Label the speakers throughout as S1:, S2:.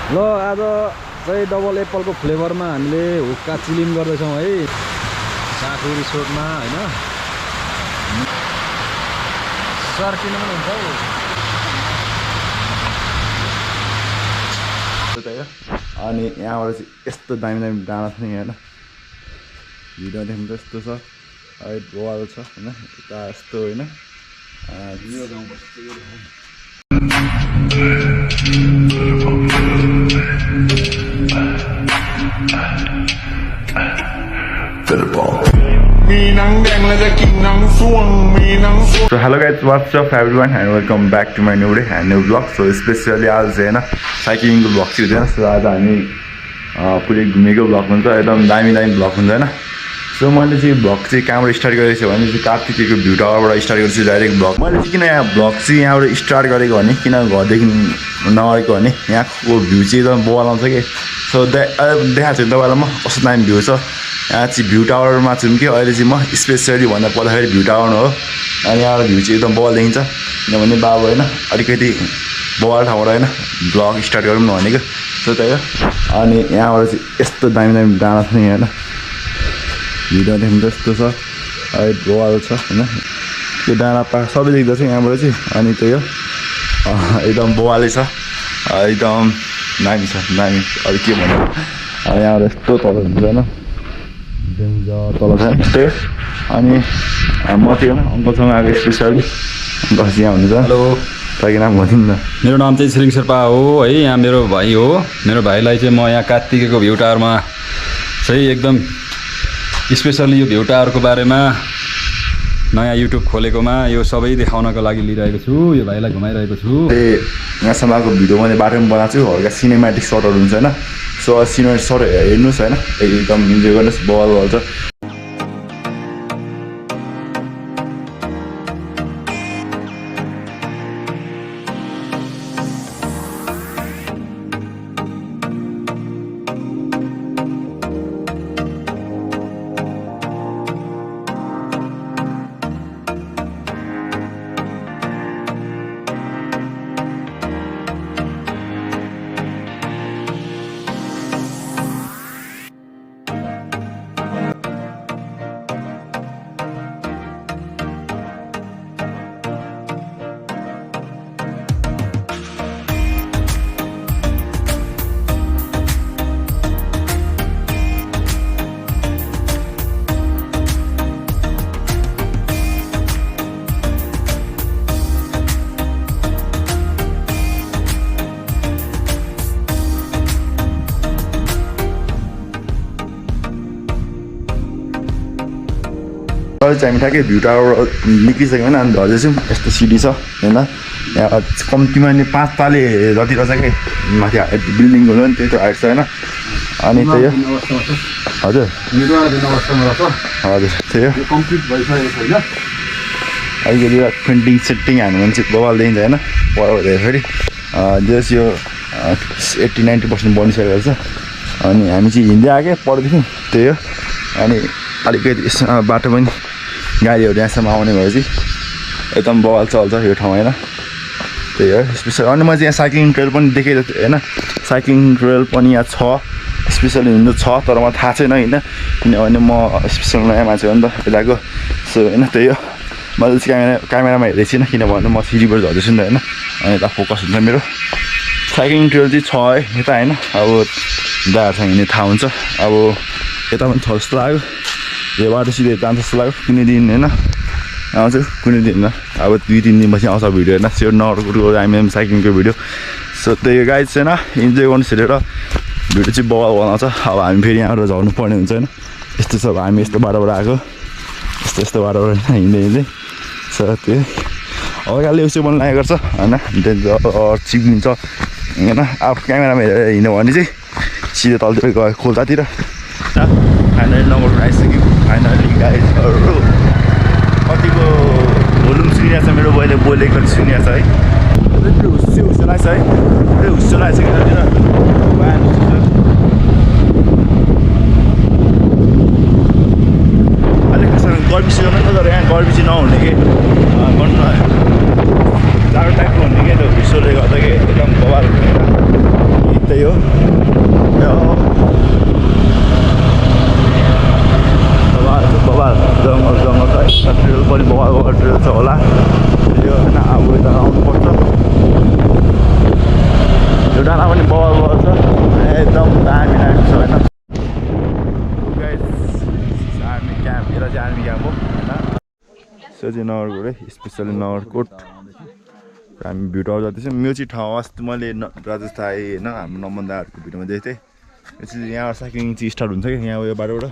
S1: ल आज चाहिँ डबल एप्पलको फ्लेभरमा हामीले हुक्का चिलिम गर्दैछौँ है साखु रिसोर्टमा होइन सर किन पनि हुन्छ हौ
S2: अनि यहाँबाट चाहिँ यस्तो दामी दामी डाँडा छ नि होइन भिडियो देख्नु त यस्तो छ बवाल छ होइन यता यस्तो होइन So hello guys, what's up everyone and welcome back to my new day and new vlog. So especially आज होइन साइक्लिङको भ्लग चाहिँ हुँदैन. सो आज हामी पुरै घुमेको भ्लग हुन्छ एकदम दामी दामी भ्लग हुन्छ होइन. सो मैले चाहिँ भ्लग चाहिँ कहाँबाट स्टार्ट गरेको छु भने चाहिँ कार्तिकको भ्यू टावरबाट स्टार्ट गरेको छु डाइरेक्ट भ्लग. मैले चाहिँ किन यहाँ भ्लग चाहिँ यहाँबाट स्टार्ट गरेको भने किन घरदेखि नगरेको भने यहाँको भ्यू चाहिँ एकदम बवाल आउँछ कि. सो देखाएको छु तपाईँलाई म कस्तो दामी भ्यू छ. यहाँ चाहिँ भ्यू टावरमा छौँ कि अहिले चाहिँ म स्पेसली भन्दा पर्दाखेरि भ्यू टावर हो. अनि यहाँबाट भ्यू चाहिँ एकदम बवाल देखिन्छ किनभने बाबु होइन अलिकति बवाल ठाउँबाट होइन भ्लग स्टार्ट गरौँ न भनेको. सो त्यही हो. अनि यहाँबाट चाहिँ यस्तो दामी दामी डाँडा छ नि होइन भिडियो देख्नु त यस्तो छ बवाल छ होइन त्यो डाँडा पा सबै देख्दछ यहाँबाट चाहिँ. अनि त्यही हो एकदम बवालै छ एकदम दामी छ दामी अरू के भन्नु. यहाँबाट यस्तो तल हुन्छ होइन तल छ त्यही. अनि म चाहिँ होइन अङ्कलसँग आएको स्पेसली अङ्कल यहाँ हुनुहुन्छ. हेलो तपाईँको नाम भनिदिनु न.
S1: मेरो नाम चाहिँ छिरिङ शेर्पा हो है. यहाँ मेरो भाइ हो. मेरो भाइलाई चाहिँ म यहाँ कार्तिकको भ्यू टावरमा चाहिँ एकदम स्पेसली यो भ्यू टावरको बारेमा नयाँ युट्युब खोलेकोमा यो सबै देखाउनको लागि लिइरहेको छु. यो भाइलाई घुमाइरहेको छु.
S2: यहाँसम्म आएको भिडियो मैले बाटोमा बनाएको छु. हल्का सिनेमेटिक सर्टहरू हुन्छ होइन. सो सिनेमेटिक सर्ट हेर्नुहोस् होइन एकदम इन्जोय गर्नुहोस् बवाल बवाल छ. अहिले चाहिँ हामी ठ्याक्कै भ्यू टावर निक्लिसक्यो होइन. अनि झर्दैछौँ यस्तो सिडी छ होइन. यहाँ कम्तीमा नि 5 ताले जति रहेछ कि माथि बिल्डिङ हुनु नि त्यही त हाइट छ होइन. अनि त्यही हो हजुर हजुर त्यही हो कम्प्लिट भइसकेको छैन. अलिकति पेन्टिङ सेटिङ हाल्नु भने चाहिँ बवाल देखिन्छ होइन. पर हेर्दाखेरि जस यो 80-90% बनिसकेको रहेछ. अनि हामी चाहिँ हिँड्दै आएकै परदेखि त्यही हो. अनि अलिकति यसमा बाटो पनि गाडीहरू यहाँसम्म आउने भएपछि एकदम बवाल चल्छ यो ठाउँ होइन. त्यही हो स्पेसल. अनि म चाहिँ यहाँ साइक्लिङ ट्रेल पनि देखेको थिएँ होइन. साइक्लिङ ट्रेल पनि यहाँ छ स्पेसली हिँड्नु छ तर मलाई थाहा छैन होइन किनभने म स्पेसल नयाँ मान्छे हो नि त यताको. सो होइन त्यही हो मैले चाहिँ क्यामेरामा हेरेको छैन किनभने म सिडीबाट झर्दैछु नि त होइन. अनि यता फोकस हुन्छ मेरो. साइक्लिङ ट्रेल चाहिँ छ है यता होइन. अब दाहरूसँग हिँड्ने थाहा हुन्छ. अब यता पनि छ जस्तो लाग्यो. यो बाटो सिधै जान्छ जस्तो लाग्यो. कुनै दिन होइन आउँछ कुनै दिन अब 2-3 दिनपछि आउँछ भिडियो होइन. सेयर नगरको हामी साइक्लिङको भिडियो. सो त्यही गाइड छैन इन्जोय गर्नु हेरेर भिडियो चाहिँ बवाल बनाउँछ. अब हामी फेरि यहाँबाट झर्नु पर्ने हुन्छ होइन. यस्तो छ अब हामी यस्तो बाटोबाट आएको यस्तो बाटोबाट हिँड्दै हिँड्दै. सो त्यो हल्काले उसो पनि लागेको गर्छ होइन. चिप्लिन्छ होइन. अब क्यामेरामा हेरेर हिँड्यो भने चाहिँ सिधै तलतिर गयो खोल्तातिर. फाइनली नम्बर आइसक्यो. फाइनली गाइजहरू कतिको भोल्युम सुनिरहेको छ मेरो बहिनीले बोलेको सुनिरहेको छ है. हुस्सो लाग्छ है. त्यो हुस्सो लाग्छ किनभने अलिक खास गर्मी सिजन हो नि त. तर यहाँ गर्मी चाहिँ नहुने कि गर्नु जाडो टाइपको हुने कि त्यो हुस्सोले गर्दा कि एकदम बवाल त्यही हो बबाल जङ्गल जङ्गल छ ट्रेल पनि बबाल ट्रेल छ होला त्यो होइन अब यता आउनुपर्छ यो डाँडा पनि बबाल छ एकदम दामी दामी छ होइन आर्मी क्याम्प यता चाहिँ आर्मी क्याम्प हो होइन सो चाहिँ नगरकोट है स्पेसली नगरकोट हामी भ्यू टावर जाँदैछौँ यो चाहिँ ठाउँ अस्ति मैले राजस्थान आएँ होइन हाम्रो नम्बरदारहरूको भिडियोमा देखेको थिएँ यो चाहिँ यहाँबाट साइक्लिङ चाहिँ स्टार्ट हुन्छ कि यहाँ यो बाटोबाट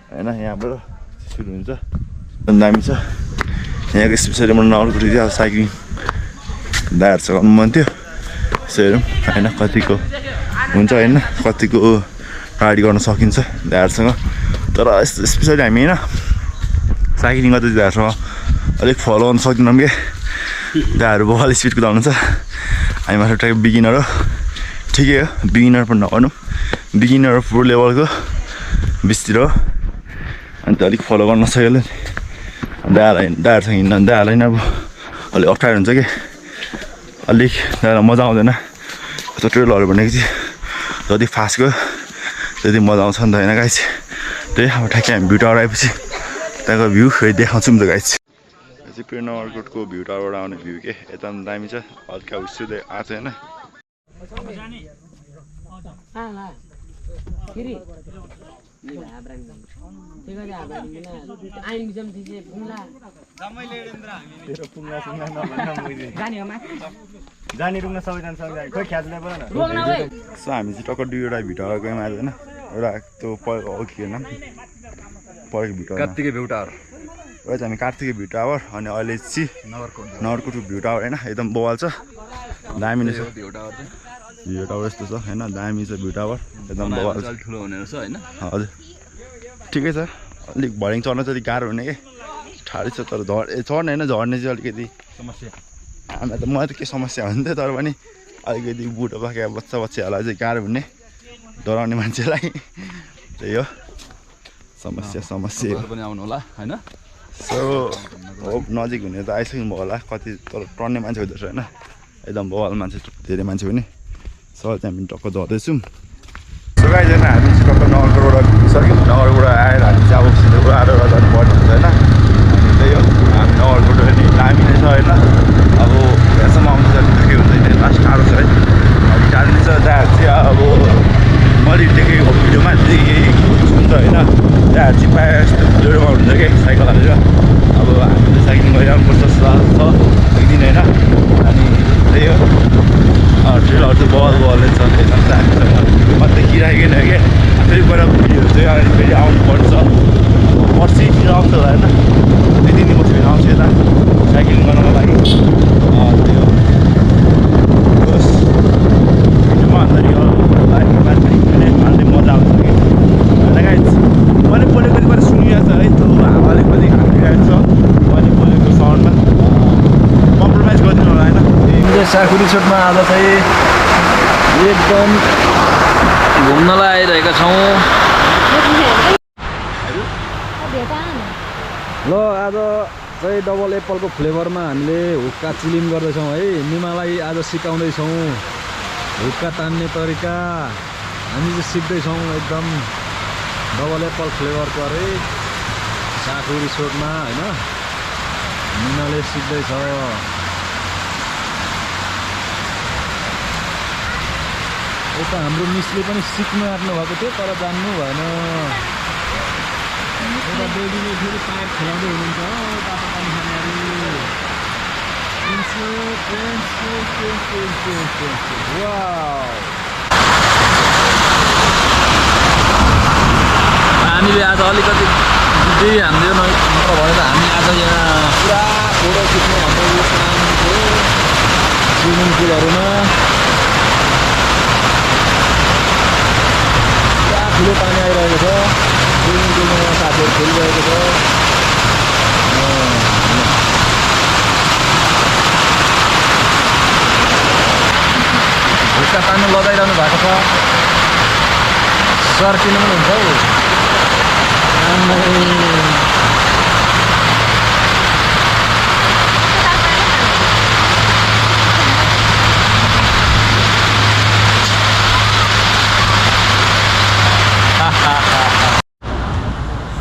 S2: होइन यहाँबाट सुरु हुन्छ दामी छ यहाँको स्पेसली म नगरकोट चाहिँ अब साइक्लिङ दाइहरूसँग गर्नु मन थियो यसो हेरौँ होइन कतिको हुन्छ होइन कतिको राइड गर्न सकिन्छ दाइहरूसँग तर स्पेसली हामी होइन साइक्लिङ गर्दा चाहिँ दाइहरूसँग अलिक फलो गर्न सक्दैनौँ कि दाइहरू बहुत स्पिड कुदाउनुहुन्छ हामी मात्र टाइप बिगिनर हो ठिकै हो बिगिनर पनि नगर्नु बिगिनर प्रो लेभलको बिचतिर हो अन्त अलिक फलो गर्न नसक्यो दाइहरूसँग हिँड्दा दाइहरूलाई पनि अब अलिक अप्ठ्यारो हुन्छ कि अलिक दाइहरूलाई मजा आउँदैन यस्तो ट्रेलहरू भनेको चाहिँ जति फास्ट गयो त्यति मजा आउँछ नि त होइन गाइस त्यही अब ठ्याक्कै हामी भ्यू टावर आएपछि त्यहाँको भ्यू फेरि देखाउँछौँ नि त गाइस यो चाहिँ प्रेम नगरकोटको भ्यू टावरबाट आउने भ्यू के यता पनि दामी छ हल्का उस्सुदै आएको छ होइन सो हामी चाहिँ टक्क दुईवटा भ्यू टावर गयौँ आज होइन एउटा त्यो के नाम परेको भ्यू टावर
S1: कार्तिके भ्यू टावर
S2: एउटा चाहिँ हामी कार्तिके भ्यू टावर अनि अहिले चाहिँ नगरकोटको भ्यू टावर होइन एकदम बवाल छ दामी नै छ भ्यू टावर यस्तो छ होइन दामी छ भ्यू टावर एकदम बवाल
S1: ठुलो हुने रहेछ होइन
S2: हजुर ठिकै छ अलिक भरिङ चढ्न चाहिँ अलिक गाह्रो हुने कि ठाडै छ तर चढ्ने होइन झर्ने चाहिँ अलिकति
S1: समस्या
S2: हामीलाई त मलाई त के समस्या हुन्थ्यो तर पनि अलिकति बुढो पाके बच्चाहरूलाई चाहिँ गाह्रो हुने डराउने मान्छेलाई त्यही हो समस्या
S1: पनि आउनु होला होइन
S2: सो हो नजिक हुने त आइसक्नु भयो होला कति तर टर्ने मान्छे हुँदो रहेछ होइन एकदम बवाल मान्छे धेरै मान्छे हुने सर चाहिँ हामी टक्क झर्दैछौँ सो गाइस होइन हामी चाहिँ टक्क नगरकोटबाट पुगिसक्यौँ नगरकोट आएर हामी चाहिँ अब सिधै उडाएर जानुपर्ने हुन्छ होइन अनि त्यही हो हामी नगरकोट नि दामी नै छ होइन अब यहाँसम्म आउनु चाहिँ के हुन्छ लास्ट टाढो छ है अलिक टाढो नै छ दाहरू चाहिँ अब मैले देखेको भिडियोमा हुन्छ होइन दाहरू चाहिँ प्रायः यस्तो भिडियोमा हुन्छ कि साइकल हालेर अब हामीले साइक्लिङ गरिरहनुपर्छ छ एक दिन होइन अनि त्यही हो ट्रेलहरू चाहिँ बवाल छ एकदम दामी छ मात्रै किराएकै कि फेरि गएर भिडियोहरू चाहिँ अगाडि फेरि आउनुपर्छ पर्सि फेरि आउँछ होला होइन दुई तिन दिन पछि फेरि आउँछ यता साइक्लिङ गर्नको लागि त्यही हो बस भिडियोमा हाल्दाखेरि हाल्ने मजा आउँछ कि होइन गाइस मैले बोलेको कति सुनिरहेको छ है त्यो हावा अलिकति हालिरहेको छ मैले बोलेको साउन्डमा कम्प्रोमाइज गरिदिनु होला होइन
S1: साखु रिसोर्टमा आज चाहिँ एकदम घुम्नलाई आइरहेका छौँ ल आज चाहिँ डबल एप्पलको फ्लेभरमा हामीले हुक्का चिलिम गर्दैछौँ है निमालाई आज सिकाउँदैछौँ हुक्का तान्ने तरिका हामी चाहिँ सिक्दैछौँ एकदम डबल एप्पल फ्लेभरको अरे साखु रिसोर्टमा होइन निमाले सिक्दैछ यता हाम्रो मिसले पनि सिक्नु आँट्नु भएको थियो तर जान्नु भएन यता बेबीले फेरि पाइप खेलाउँदै हुनुहुन्छ हो तातो पानी खानेहरू हामीले आज अलिकति बिजी हाम्रो नत्र भनेर हामी आज यहाँ पुरा फोटो खिच्ने हाम्रो यो सामूको स्विमिङ पुलहरूमा ठुलो पानी आइरहेको छ स्विमिङ पुलमा साथीहरू खेलिरहेको छ हुक्का तान्नु लगाइरहनु भएको छ सर्किनु पनि हुन्छ हौ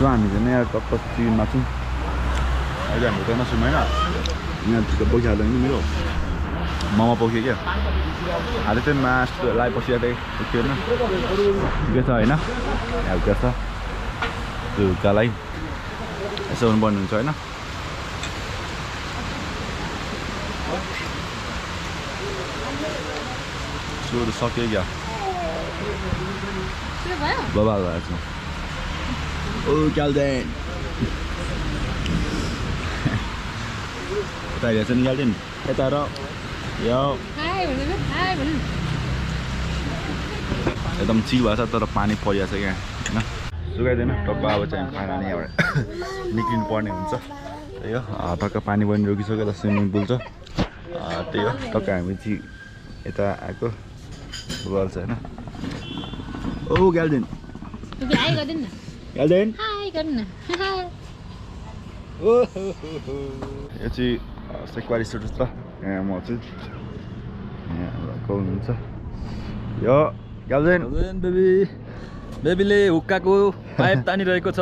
S2: हामी चाहिँ यहाँ टक्क चिनमा छौँ अहिले हामी त नसुम होइन यहाँ पोखिहाल्यो नि मेरो मोमो पोख्यो क्या अहिले चाहिँ मासु लगाएपछि थिएन के छ होइन हुक्का छ त्यो हुक्कालाई यसो हुनुपर्ने हुन्छ होइन सुरु सक्यो क्या बबाल भएको छ ओ क्याल्देन यता हेर्छ नि क्याल्देन यता र यो एकदम चिल भएको छ तर पानी परिरहेको छ क्या होइन सुकाइदिएन टक्क अब चाहिँ हामी खाना नि यहाँबाट निक्लिनु पर्ने हुन्छ त्यही हो टक्क पानी पनि रोकिसक्यो त स्विमिङ पुल छ त्यही हो टक्क हामी चाहिँ यता आएको गर्छ होइन ओ क्याल्देन क्याल्देन यो चाहिँ सेक्वा रिसोर्ट छ यहाँ म चाहिँ यहाँ हुनुहुन्छ यो क्याल्देन
S1: बेबीले हुक्काको पाइप तानिरहेको छ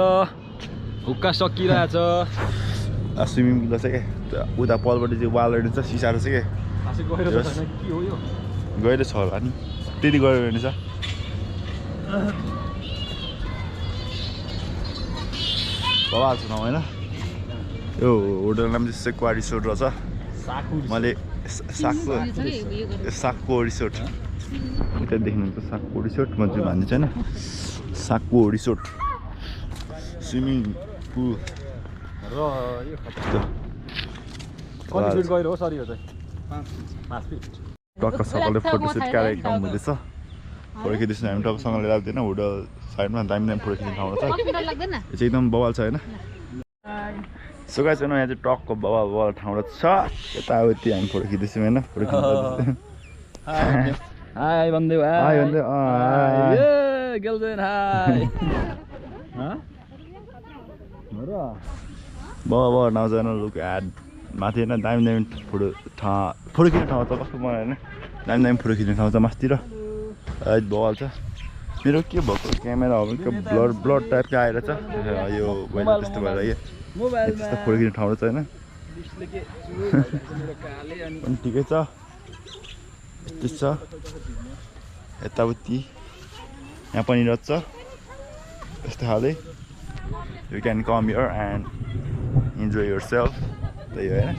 S1: हुक्का सकिरहेछ
S2: स्विमिङ पुल छ क्या उता पलपट्टि चाहिँ वालहरू छ सिसाहरू छ क्या गएर छ होला नि त्यति गयो भने छ बबाल छ होइन यो होटल नाम चाहिँ सेक्वा रिसोर्ट रहेछ मैले साक्को रिसोर्ट उता देख्नुहुन्छ साक्को रिसोर्ट म चाहिँ भनिदिन्छु होइन साक्को रिसोर्ट स्विमिङ पुल
S1: र यो कति फिट गएर हो सरी हो चाहिँ 5 फिट
S2: टक्क सबैले फोटोसुट कार्यक्रम हुँदैछ फोटो खिच्दैछौँ हामी टक्कसँगले राख्दैन होटल साइडमा दामी दामी फोटो खिच्ने ठाउँ छ यो चाहिँ एकदम बवाल छ होइन सो गाइस यहाँ चाहिँ टक्क बवाल ठाउँ छ यताउति हामी फोटो खिच्दैछौँ होइन फोटो खिच्नु
S1: हाई भन्दै
S2: हाई भन्दै
S1: गेल्देन हाई
S2: बवाल ठाउँ छ होइन लुक एड माथि होइन दामी दामी फोटो खिच्ने ठाउँ छ कस्तो बनायो होइन दामी दामी फोटो खिच्ने ठाउँ छ मास्तिर बवाल छ मेरो के भएको क्यामेरा हो भने ब्लड टाइपको आएर छ यो मैले त्यस्तो भएर त्यस्तो फोटो खिच्ने ठाउँ छ होइन पनि ठिकै छ यस्तै छ यताउति यहाँ पनि रहेछ यस्तो खाले you can come here and enjoy your self त्यही हो होइन